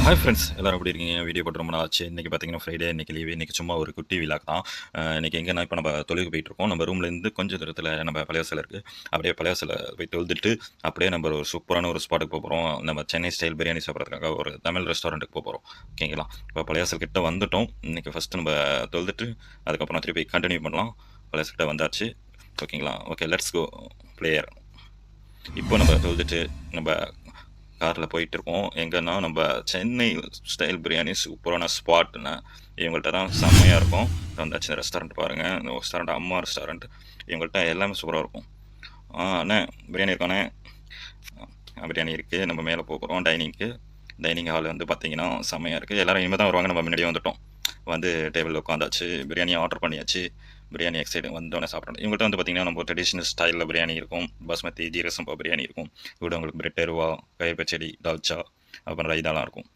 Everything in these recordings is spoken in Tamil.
ஹாய் ஃப்ரெண்ட்ஸ் எல்லாரும் எப்படி இருக்கீங்க? வீடியோ போட்டு ரொம்ப நாள் ஆச்சு. இன்றைக்கி பார்த்தீங்கன்னா ஃப்ரைடே, இன்றைக்கி லீவு. இன்றைக்கி சும்மா ஒரு குட்டி விலாக் தான். இன்றைக்கி எங்கன்னா இப்போ நம்ம தொழுகைக்கு போயிட்டுருக்கோம். நம்ம ரூம்லேருந்து கொஞ்சம் தூரத்தில் நம்ம பள்ளிவாசல் இருக்குது. அப்படியே பள்ளிவாசலில் போய் தொழுதுட்டு அப்படியே நம்ம ஒரு சூப்பரான ஒரு ஸ்பாட்டுக்கு போகிறோம். நம்ம சென்னை ஸ்டைல் பிரியாணி சாப்பிட்றதுக்காக ஒரு தமிழ் ரெஸ்டாரண்ட்டுக்கு போகிறோம். ஓகேங்களா? இப்போ பள்ளிவாசல் கிட்ட வந்துட்டோம். இன்றைக்கி ஃபஸ்ட்டு நம்ம தொழுதுட்டு அதுக்கப்புறம் திருப்பி கண்டினியூ பண்ணலாம். பள்ளிவாசல் கிட்ட வந்தாச்சு. ஓகேங்களா? Okay, let's go player. இப்போ நம்ம தொழுதுட்டு நம்ம காரில் போயிட்டுருக்கோம். எங்கன்னா நம்ம சென்னை ஸ்டைல் பிரியாணி சூப்பரான ஸ்பாட்னா இவங்கள்ட்ட தான் செம்மையாக இருக்கும். வந்தாச்சு இந்த ரெஸ்டாரண்ட் பாருங்கள். இந்த ரெஸ்டாரண்ட் அம்மா ரெஸ்டாரண்ட். இவங்கள்ட்ட எல்லாமே சூப்பராக இருக்கும். அண்ணே பிரியாணி இருக்காண்ணே? பிரியாணி இருக்குது. நம்ம மேலே போகிறோம் டைனிங்க்கு. டைனிங் ஹால் வந்து பார்த்திங்கன்னா செம்மையாக இருக்குது. எல்லோரும் இனிமேல் தான் வருவாங்க. நம்ம முன்னாடியே வந்துவிட்டோம். வந்து டேபிளில் உட்காந்தாச்சு. பிரியாணி ஆர்டர் பண்ணியாச்சு. பிரியாணி எக்ஸைட் வந்தோடனே சாப்பிட்றோம். இவங்கள்ட்ட வந்து பார்த்திங்கன்னா நம்ம ட்ரெடிஷ்னல் ஸ்டைலில் பிரியாணி இருக்கும். பாஸ்மதி ஜீரக சம்பா பிரியாணி இருக்கும். கூட உங்களுக்கு பிரெட் அருவா, கயிறு பச்சடி, தால்ச்சா, அப்புறம் ரைதாலாம் இருக்கும்.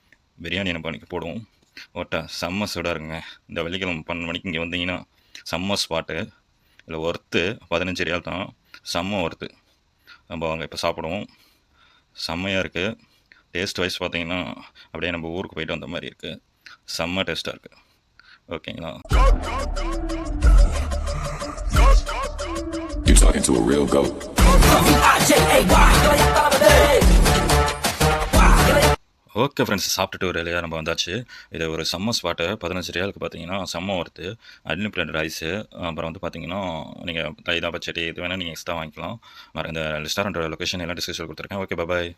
பிரியாணி நம்ம அன்றைக்கி போடுவோம். செம்ம சூடாக இருக்குங்க. இந்த வெள்ளிக்கிழமை 12 மணிக்கு இங்கே வந்தீங்கன்னா செம்ம ஸ்பாட்டு. இதில் ஒர்த்து 15 ரியால் தான். செம்ம ஒர்த்து. நம்ம அவங்க இப்போ சாப்பிடுவோம். செம்மையாக இருக்குது. டேஸ்ட் வைஸ் பார்த்திங்கன்னா அப்படியே நம்ம ஊருக்கு போயிட்டு வந்த மாதிரி இருக்குது. செம்ம டேஸ்ட்டாக இருக்குது. ஓகேங்களா? You're talking to a real goat. Okay friends, சாப்பிட்டுட்டு ஒரு வேலையாக நம்ம வந்தாச்சு. இது ஒரு செம்ம ஸ்பாட்டு. 15 ரியாலுக்கு பார்த்தீங்கன்னா செம்ம ஒர்த்து. அன்லிமிட்டட் ரைஸு, அப்புறம் வந்து பார்த்தீங்கன்னா நீங்கள் ரைதா பச்சடி எது வேணால் நீங்கள் எக்ஸ்ட்ரா வாங்கிக்கலாம். இந்த ரெஸ்டாரண்ட் லொக்கேஷன் எல்லாம் டிஸ்கிரிப்ஷனில் கொடுத்துருக்கேன். ஓகே, பாய்.